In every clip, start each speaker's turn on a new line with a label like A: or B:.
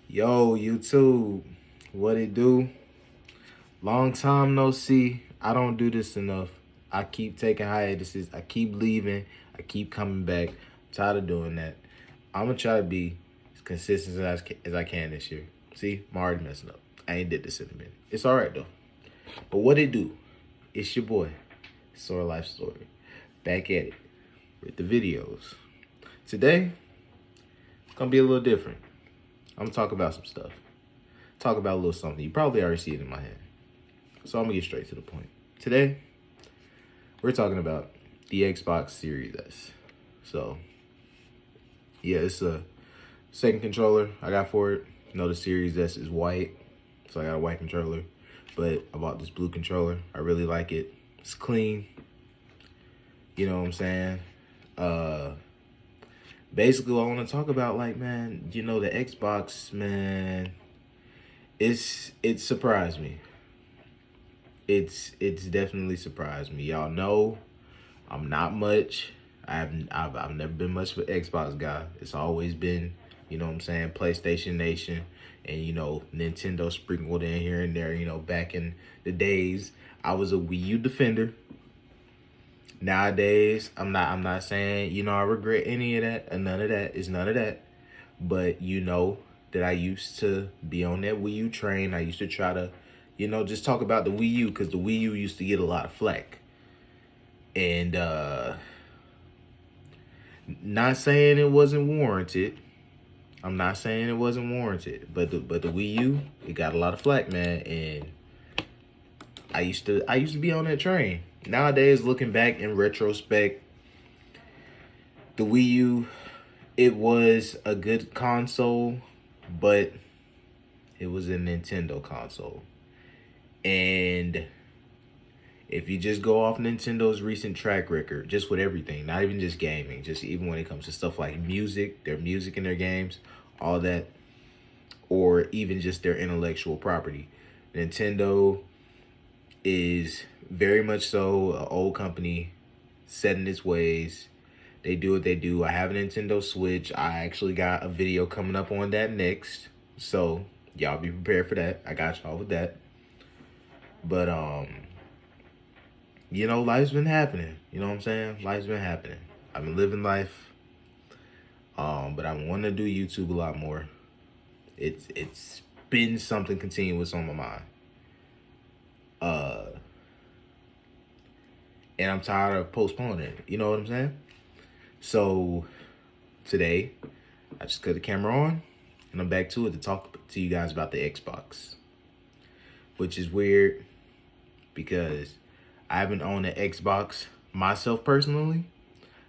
A: Yo, YouTube, what it do? Long time no see. I don't do this enough. I keep taking hiatuses. I keep leaving. I keep coming back. I'm tired of doing that. I'm gonna try to be as consistent as I can this year. See, I'm already messing up. I ain't did this in a minute. It's all right though. But what it do? It's your boy, Sora Life Story, back at it with the videos. Today, it's gonna be a little different. I'm gonna talk about some stuff. Talk about a little something. You probably already see it in my head. So I'm gonna get straight to the point. Today, we're talking about the Xbox Series S. So, yeah, it's a second controller I got for it. You know, the Series S is white, so I got a white controller. But I bought this blue controller. I really like it. It's clean. You know what I'm saying? Uh, Basically, I want to talk about, like, man, you know, the Xbox, man, it surprised me. It's definitely surprised me. Y'all know I'm not much. I've never been much of an Xbox guy. It's always been, you know what I'm saying, PlayStation Nation, and you know, Nintendo sprinkled in here and there. You know, back in the days, I was a Wii U defender. Nowadays, I'm not saying, you know, I regret any of that, and none of that is none of that. But you know that I used to be on that Wii U train. I used to try to, you know, just talk about the Wii U because the Wii U used to get a lot of flack. And not saying it wasn't warranted. I'm not saying it wasn't warranted, but the Wii U, it got a lot of flack, man. And I used to be on that train. Nowadays, looking back in retrospect, the Wii U, it was a good console, but it was a Nintendo console. And if you just go off Nintendo's recent track record, just with everything, not even just gaming, just even when it comes to stuff like music, their music in their games, all that, or even just their intellectual property, Nintendo is very much so an old company set in its ways. They do what they do. I have a Nintendo Switch. I actually got a video coming up on that next. So y'all be prepared for that. I got y'all with that. But you know, life's been happening. You know what I'm saying? Life's been happening. I've been living life. But I want to do YouTube a lot more. It's been something continuous on my mind. Uh, and I'm tired of postponing it. You know what I'm saying? So today, I just cut the camera on, and I'm back to it to talk to you guys about the Xbox, which is weird because I haven't owned an Xbox myself personally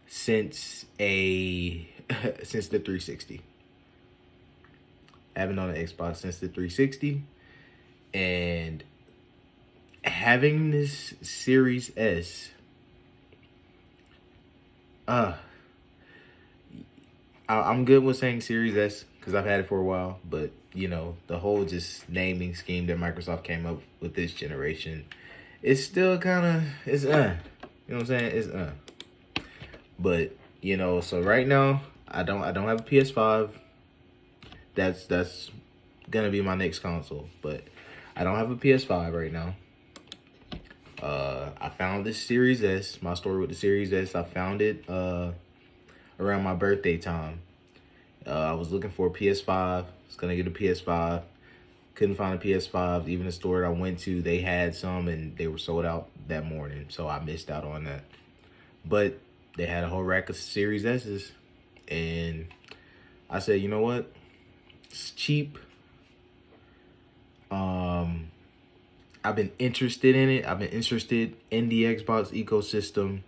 A: since a since the 360. I haven't owned an Xbox since the 360, and having this Series S, I'm good with saying Series S because I've had it for a while, but you know, the whole just naming scheme that Microsoft came up with this generation, it's still kind of, it's you know what I'm saying? It's but you know, so right now I don't have a PS5. That's gonna be my next console, but I don't have a PS5 right now. I found this Series S. My story with the Series S, I found it around my birthday time. I was looking for a PS5. I was gonna get a PS5. Couldn't find a PS5. Even the store that I went to, they had some and they were sold out that morning. So I missed out on that. But they had a whole rack of Series S's. And I said, you know what? It's cheap. I've been interested in it. I've been interested in the Xbox ecosystem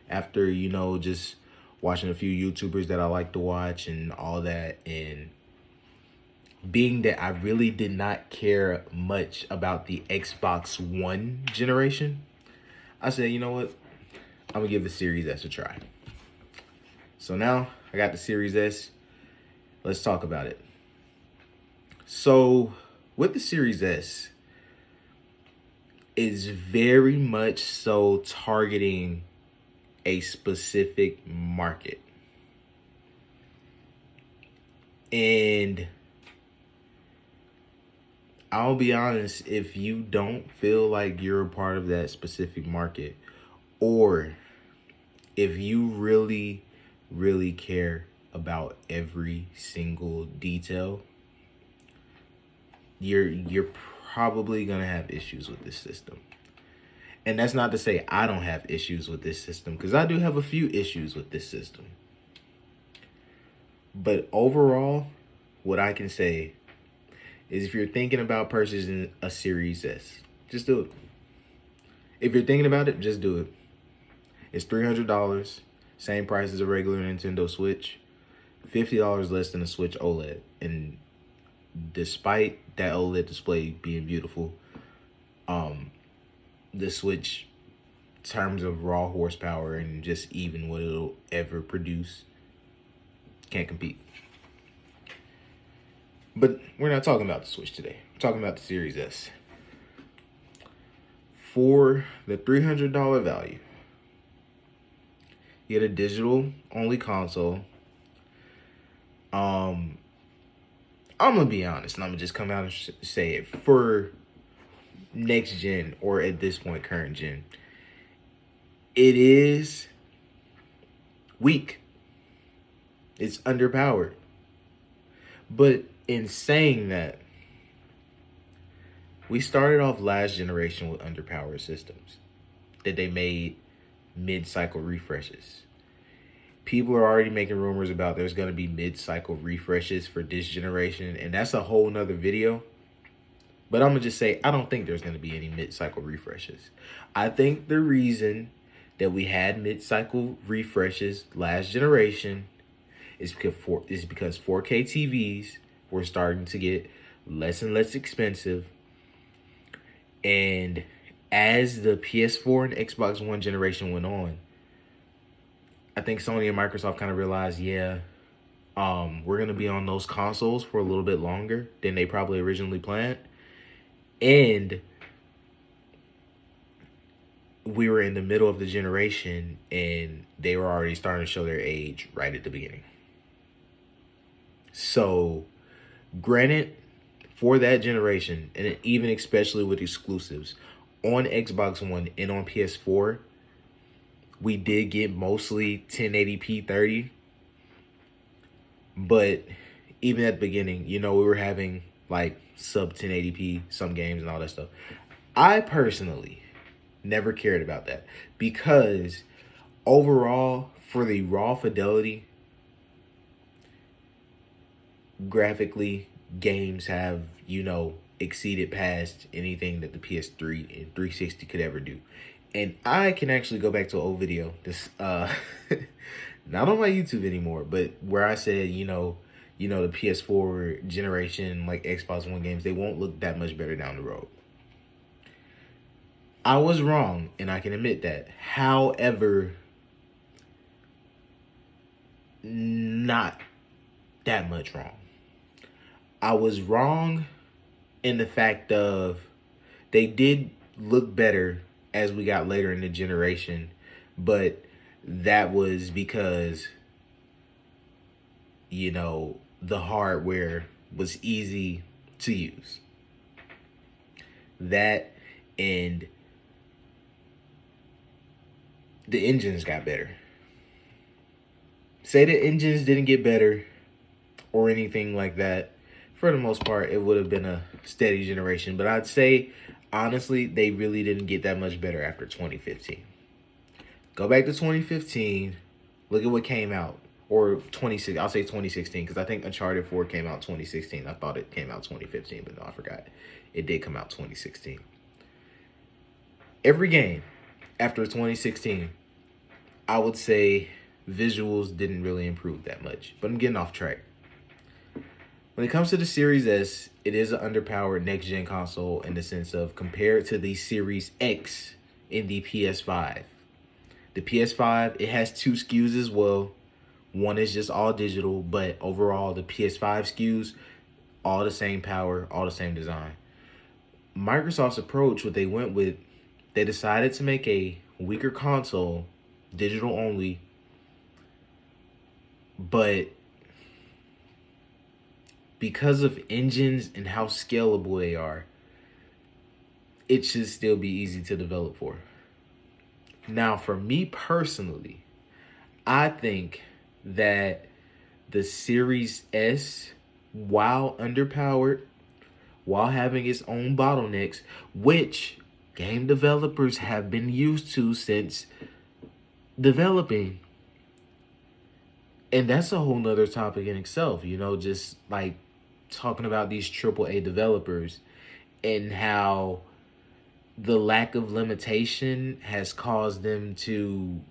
A: after, you know, just watching a few YouTubers that I like to watch and all that. And being that I really did not care much about the Xbox One generation, I said, you know what? I'm gonna give the Series S a try. So now I got the Series S. Let's talk about it. So with the Series S, is very much so targeting a specific market. And I'll be honest, if you don't feel like you're a part of that specific market, or if you really, really care about every single detail, you're probably gonna have issues with this system. And that's not to say I don't have issues with this system, because I do have a few issues with this system. But overall, what I can say is if you're thinking about purchasing a Series S, just do it. If you're thinking about it, just do it. It's $300, same price as a regular Nintendo Switch, $50 less than a Switch OLED. And despite that OLED display being beautiful, the Switch, in terms of raw horsepower and just even what it'll ever produce, can't compete. But we're not talking about the Switch today. We're talking about the Series S. For the $300 value, you get a digital only console. I'm gonna be honest, and I'm gonna just come out and say it. For next gen, or at this point current gen, it is weak. It's underpowered. But in saying that, we started off last generation with underpowered systems that they made mid-cycle refreshes. People are already making rumors about there's going to be mid-cycle refreshes for this generation, and that's a whole nother video. But I'm going to just say, I don't think there's going to be any mid-cycle refreshes. I think the reason that we had mid-cycle refreshes last generation is because 4K TVs were starting to get less and less expensive. And as the PS4 and Xbox One generation went on, I think Sony and Microsoft kind of realized, we're going to be on those consoles for a little bit longer than they probably originally planned. And we were in the middle of the generation, and they were already starting to show their age right at the beginning. So, granted, for that generation, and even especially with exclusives, on Xbox One and on PS4, we did get mostly 1080p 30. But even at the beginning, we were having like sub 1080p some games and all that stuff. I personally never cared about that, because overall, for the raw fidelity, graphically, games have, exceeded past anything that the PS3 and 360 could ever do. And I can actually go back to an old video, this not on my YouTube anymore, but where I said, the PS4 generation, like Xbox One games, they won't look that much better down the road. I was wrong, and I can admit that. However, not that much wrong. I was wrong in the fact of they did look better as we got later in the generation, but that was because, the hardware was easy to use. That, and the engines got better. Say the engines didn't get better or anything like that, for the most part, it would have been a steady generation. But I'd say, honestly, they really didn't get that much better after 2015. Go back to 2015. Look at what came out. Or I'll say 2016, because I think Uncharted 4 came out 2016. I thought it came out 2015, but no, I forgot. It did come out 2016. Every game after 2016, I would say visuals didn't really improve that much. But I'm getting off track. When it comes to the Series S, it is an underpowered next-gen console in the sense of compared to the Series X in the PS5. The PS5, it has 2 SKUs as well. One is just all digital, but overall, the PS5 SKUs, all the same power, all the same design. Microsoft's approach, what they went with, they decided to make a weaker console, digital only, but because of engines and how scalable they are, it should still be easy to develop for. Now, for me personally, I think that the Series S, while underpowered, while having its own bottlenecks, which game developers have been used to since developing. And that's a whole nother topic in itself, just like talking about these AAA developers and how the lack of limitation has caused them to,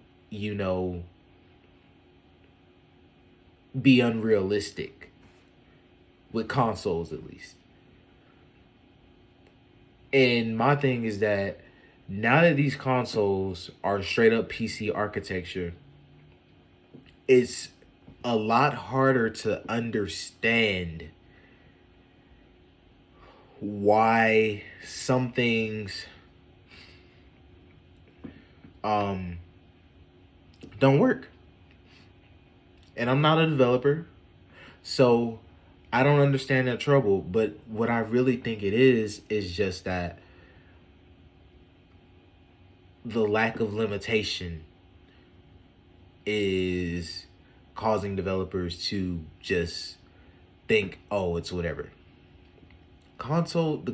A: be unrealistic with consoles, at least. And my thing is that now that these consoles are straight up PC architecture, it's a lot harder to understand why some things don't work. And I'm not a developer, so I don't understand that trouble. But what I really think it is just that the lack of limitation is causing developers to just think, oh, it's whatever. Consoles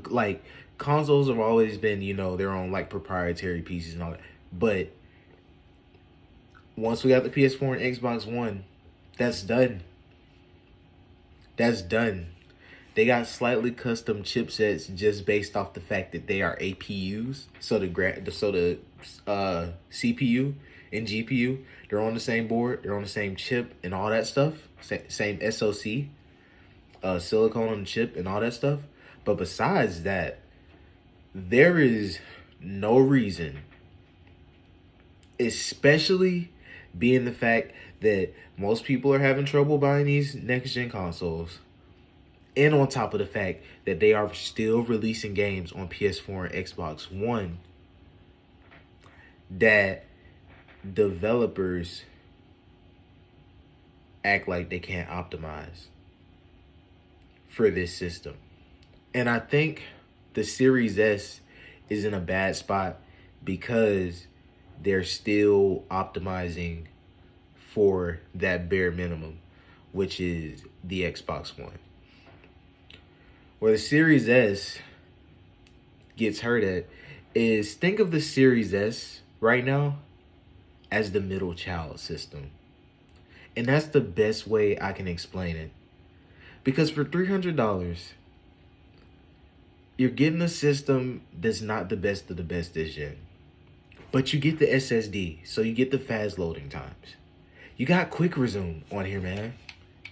A: have always been, their own like proprietary pieces and all that. But once we got the PS4 and Xbox One, that's done. That's done. They got slightly custom chipsets just based off the fact that they are APUs. So the CPU and GPU, they're on the same board, they're on the same chip and all that stuff. Same SoC, silicone on the chip and all that stuff. But besides that, there is no reason, especially being the fact that most people are having trouble buying these next-gen consoles, and on top of the fact that they are still releasing games on PS4 and Xbox One, that developers act like they can't optimize for this system. And I think the Series S is in a bad spot because they're still optimizing for that bare minimum, which is the Xbox One. Where the Series S gets hurt at is, think of the Series S right now as the middle child system. And that's the best way I can explain it. Because for $300, you're getting a system that's not the best of the best this gen. But you get the SSD, so you get the fast loading times. You got quick resume on here, man.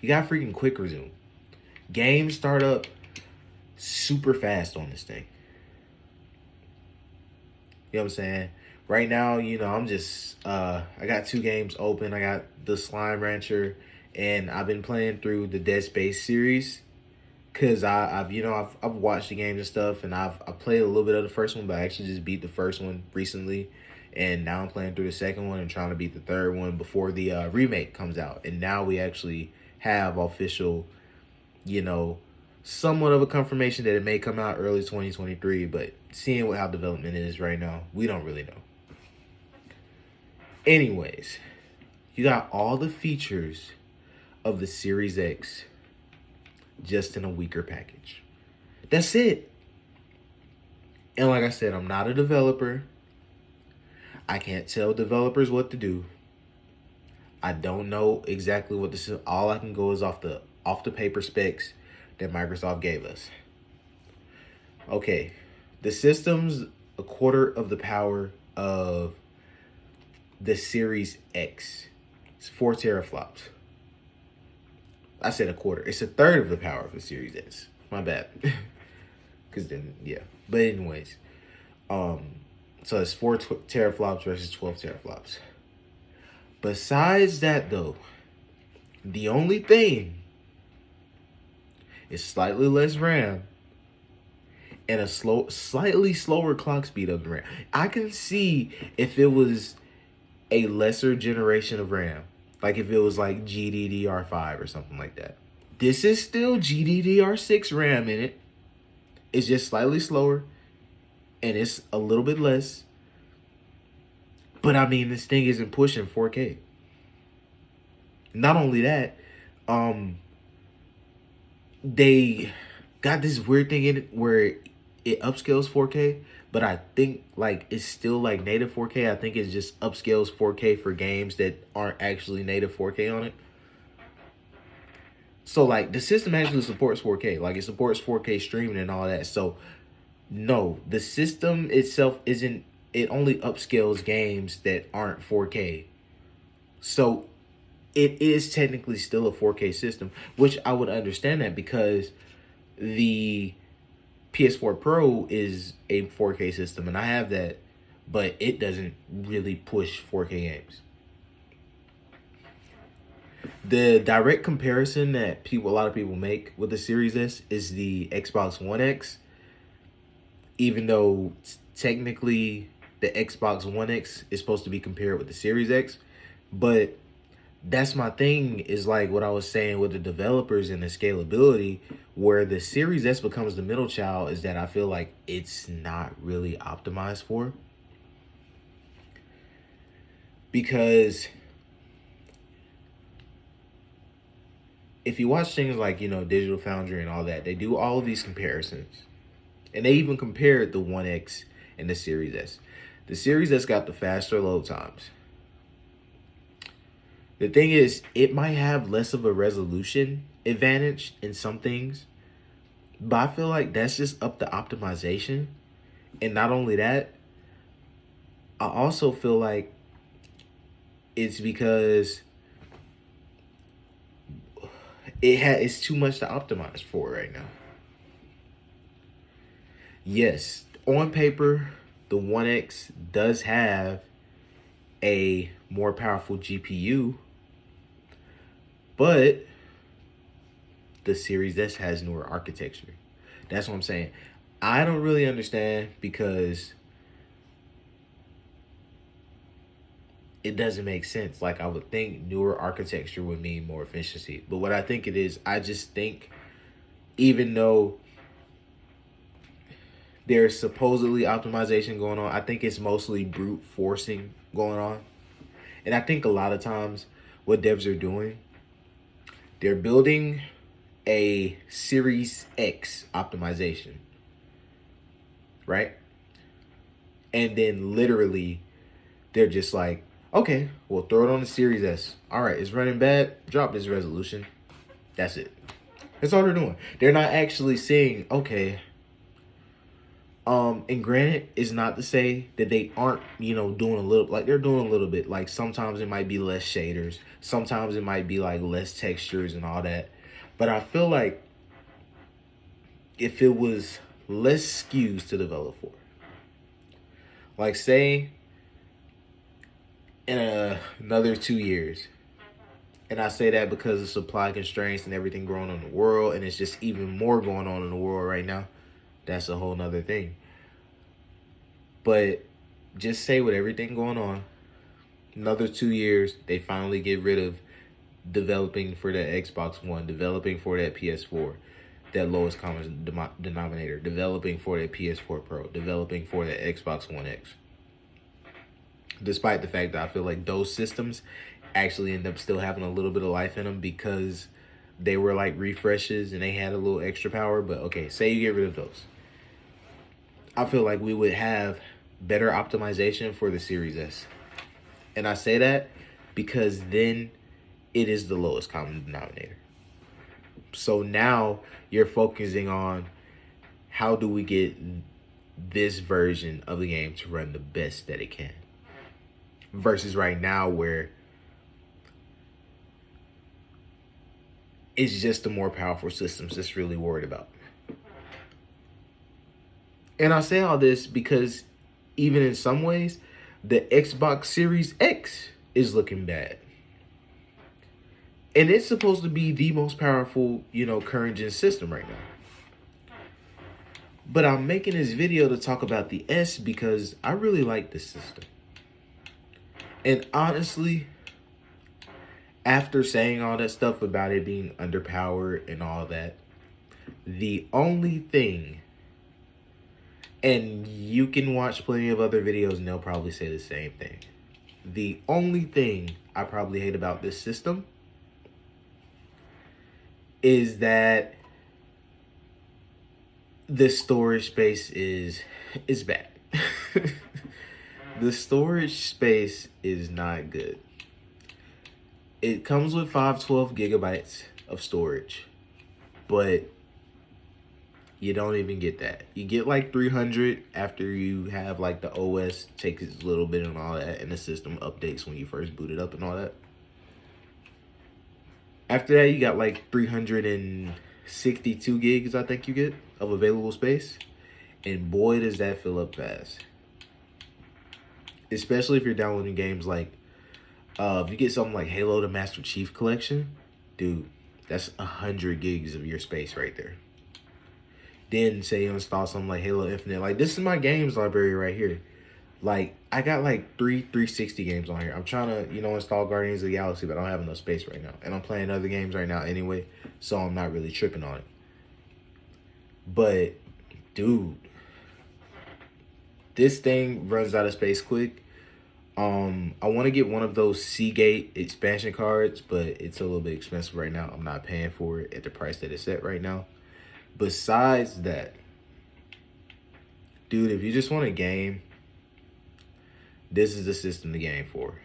A: You got freaking quick resume. Games start up super fast on this thing. You know what I'm saying? Right now, I'm just, I got 2 games open. I got the Slime Rancher, and I've been playing through the Dead Space series. Cause I've watched the games and stuff, and I played a little bit of the first one, but I actually just beat the first one recently. And now I'm playing through the second one and trying to beat the third one before the remake comes out. And now we actually have official, somewhat of a confirmation that it may come out early 2023. But seeing how development is right now, we don't really know. Anyways, you got all the features of the Series X just in a weaker package. That's it. And like I said, I'm not a developer. I can't tell developers what to do. I don't know exactly what this is. All I can go is off the paper specs that Microsoft gave us. Okay, the system's a quarter of the power of the Series X. It's 4 teraflops. I said a quarter. It's a third of the power of the Series S. My bad. Because then, yeah. But anyways, so it's 4 teraflops versus 12 teraflops. Besides that, though, the only thing is slightly less RAM and a slightly slower clock speed of the RAM. I can see if it was a lesser generation of RAM, like if it was like GDDR5 or something like that. This is still GDDR6 RAM in it. It's just slightly slower, and it's a little bit less. But I mean, this thing isn't pushing 4K. Not only that, they got this weird thing in it where it upscales 4K, but I think like it's still like native 4K. I think it just upscales 4K for games that aren't actually native 4K on it. So like the system actually supports 4K. Like it supports 4K streaming and all that. So no, the system itself isn't, it only upscales games that aren't 4K. So it is technically still a 4K system, which I would understand that because the PS4 Pro is a 4K system and I have that, but it doesn't really push 4K games. The direct comparison that a lot of people make with the Series S is the Xbox One X, even though technically the Xbox One X is supposed to be compared with the Series X. But that's my thing, is like what I was saying with the developers and the scalability, where the Series S becomes the middle child, is that I feel like it's not really optimized for. Because if you watch things like, Digital Foundry and all that, they do all of these comparisons. And they even compared the One X and the Series S. The Series S got the faster load times. The thing is, it might have less of a resolution advantage in some things, but I feel like that's just up to optimization. And not only that, I also feel like it's because it's too much to optimize for right now. Yes, on paper, the One X does have a more powerful GPU, but the Series S has newer architecture. That's what I'm saying. I don't really understand because it doesn't make sense. Like, I would think newer architecture would mean more efficiency. But what I think it is, I just think even though there's supposedly optimization going on, I think it's mostly brute forcing going on. And I think a lot of times what devs are doing, they're building a Series X optimization, right? And then literally they're just like, okay, we'll throw it on the Series S. All right, it's running bad. Drop this resolution. That's it. That's all they're doing. They're not actually saying, okay. And granted, it's not to say that they aren't, doing a little, like they're doing a little bit. Like sometimes it might be less shaders. Sometimes it might be like less textures and all that. But I feel like if it was less SKUs to develop for, like say in another 2 years, and I say that because of supply constraints and everything going on in the world, and it's just even more going on in the world right now. That's a whole nother thing. But just say with everything going on, another 2 years, they finally get rid of developing for that Xbox One, developing for that PS4, that lowest common denominator, developing for that PS4 Pro, developing for that Xbox One X. Despite the fact that I feel like those systems actually end up still having a little bit of life in them because they were like refreshes and they had a little extra power. But okay, say you get rid of those. I feel like we would have better optimization for the Series S. And I say that because then it is the lowest common denominator. So now you're focusing on how do we get this version of the game to run the best that it can. Versus right now where it's just the more powerful systems that's really worried about. And I say all this because even in some ways, the Xbox Series X is looking bad. And it's supposed to be the most powerful, current gen system right now. But I'm making this video to talk about the S because I really like this system. And honestly, After saying all that stuff about it being underpowered and all that, the only thing, and you can watch plenty of other videos and they'll probably say the same thing. The only thing I probably hate about this system is that the storage space is bad. The storage space is not good. It comes with 512 gigabytes of storage, but you don't even get that. You get like 300 after you have like the OS takes a little bit and all that, and the system updates when you first boot it up and all that. After that, you got like 362 gigs, I think you get, of available space. And boy, does that fill up fast. Especially if you're downloading games like, if you get something like Halo the Master Chief Collection, dude, that's 100 gigs of your space right there. Then say you install something like Halo Infinite. Like, this is my games library right here. Like, I got like 360 games on here. I'm trying to, install Guardians of the Galaxy, but I don't have enough space right now. And I'm playing other games right now anyway, so I'm not really tripping on it. But, dude, this thing runs out of space quick. I want to get one of those Seagate expansion cards, but it's a little bit expensive right now. I'm not paying for it at the price that it's at right now. Besides that, dude, if you just want a game, this is the system to game for.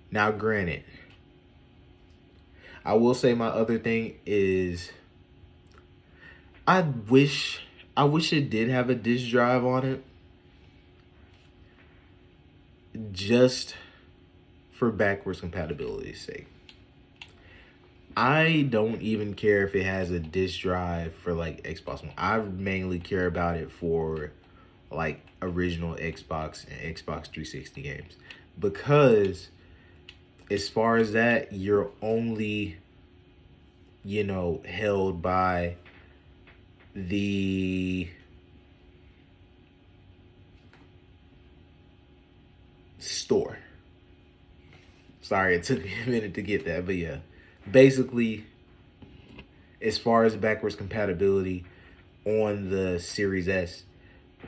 A: Now, granted, I will say my other thing is I wish it did have a disk drive on it, just for backwards compatibility's sake. I don't even care if it has a disk drive for like Xbox One. I mainly care about it for like original Xbox and Xbox 360 games, because as far as that, you're only, held by the store. Sorry, it took me a minute to get that, but yeah. Basically, as far as backwards compatibility on the Series S,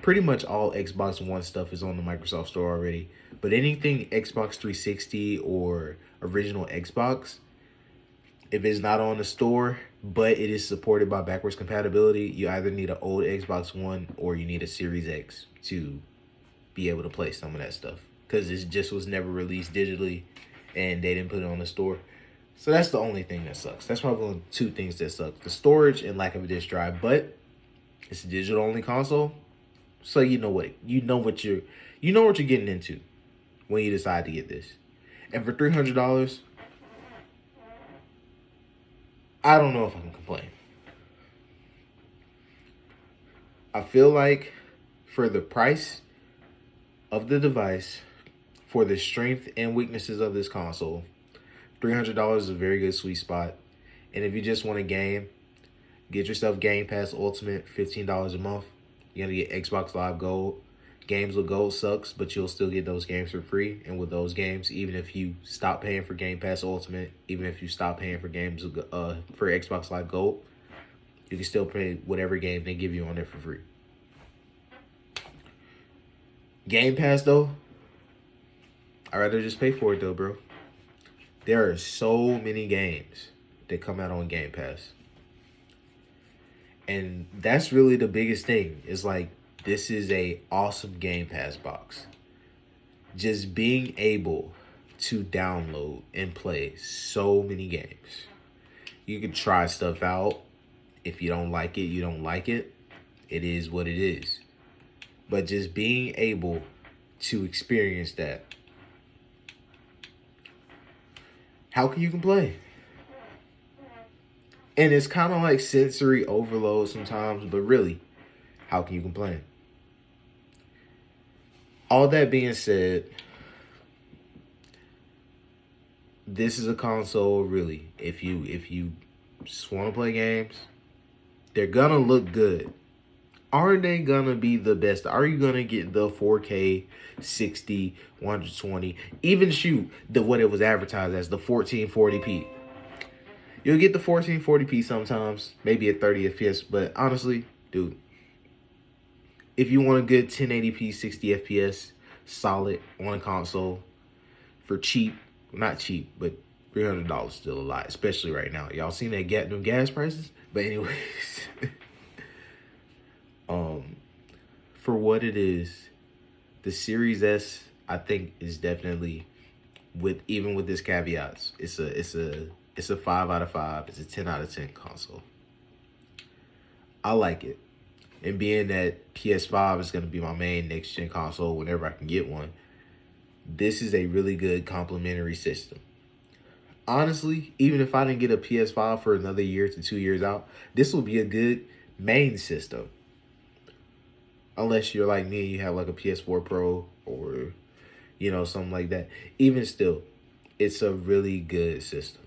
A: pretty much all Xbox One stuff is on the Microsoft Store already. But anything Xbox 360 or original Xbox, if it's not on the store, but it is supported by backwards compatibility, you either need an old Xbox One or you need a Series X to be able to play some of that stuff. Because it just was never released digitally and they didn't put it on the store. So that's the only thing that sucks. That's probably one of two things that suck: the storage and lack of a disk drive. But it's a digital only console, so you know what you're getting into when you decide to get this. And for $300, I don't know if I can complain. I feel like for the price of the device, for the strength and weaknesses of this console, $300 is a very good sweet spot. And if you just want a game, get yourself Game Pass Ultimate, $15 a month. You're going to get Xbox Live Gold. Games with Gold sucks, but you'll still get those games for free. And with those games, even if you stop paying for Game Pass Ultimate, even if you stop paying for games for Xbox Live Gold, you can still play whatever game they give you on there for free. Game Pass, though, I'd rather just pay for it, though, bro. There are so many games that come out on Game Pass. And that's really the biggest thing. Is like, this is a awesome Game Pass box. Just being able to download and play so many games. You can try stuff out. If you don't like it, you don't like it. It is what it is. But just being able to experience that. How can you complain? And it's kind of like sensory overload sometimes, but really, how can you complain? All that being said, this is a console, really. If you just want to play games, they're gonna look good are they gonna be the best? Are you gonna get the 4K 60 120, even shoot the what it was advertised as, the 1440p? You'll get the 1440p sometimes, maybe at 30 FPS, but honestly, dude, if you want a good 1080p 60 FPS solid on a console for cheap, not cheap, but $300 still a lot, especially right now. Y'all seen that them gas prices? But anyways, for what it is, the Series S, I think, is definitely, with even with this caveats, it's a 5 out of 5. It's a 10 out of 10 console. I like it. And being that PS5 is going to be my main next-gen console whenever I can get one, this is a really good complementary system. Honestly, even if I didn't get a PS5 for another year to 2 years out, this will be a good main system. Unless you're like me, you have like a PS4 Pro or, you know, something like that. Even still, it's a really good system.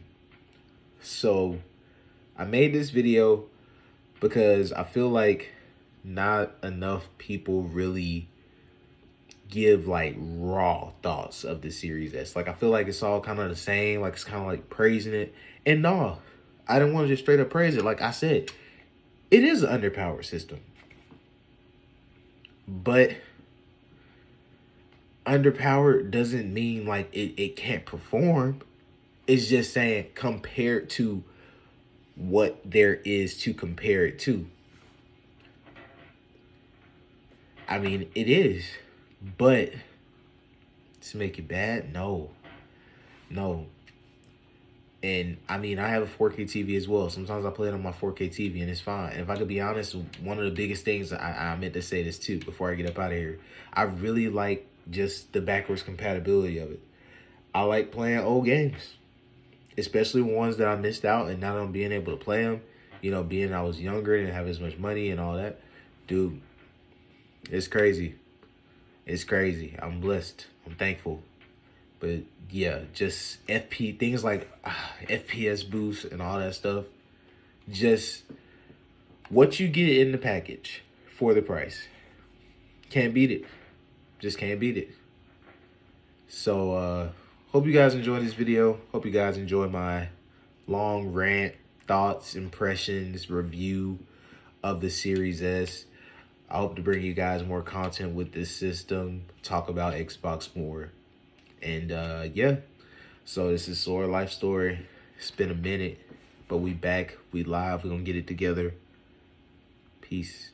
A: So I made this video because I feel like not enough people really give like raw thoughts of the Series S. Like, I feel like it's all kind of the same. Like, it's kind of like praising it. And no, I didn't want to just straight up praise it. Like I said, it is an underpowered system. But underpowered doesn't mean like it can't perform. It's just saying compared to what there is to compare it to. I mean, it is. But to make it bad, no. And I mean, I have a 4K TV as well. Sometimes I play it on my 4K TV and it's fine. And if I could be honest, one of the biggest things, I meant to say this too before I get up out of here, I really like just the backwards compatibility of it. I like playing old games, especially ones that I missed out and now I'm being able to play them. You know, being I was younger and didn't have as much money and all that. Dude, it's crazy. It's crazy. I'm blessed. I'm thankful. But yeah, just things like FPS boost and all that stuff. Just what you get in the package for the price. Can't beat it. Just can't beat it. So hope you guys enjoyed this video. Hope you guys enjoyed my long rant, thoughts, impressions, review of the Series S. I hope to bring you guys more content with this system, talk about Xbox more. And yeah, so this is Sora Life Story. It's been a minute, but we back, we live, we're gonna get it together. Peace.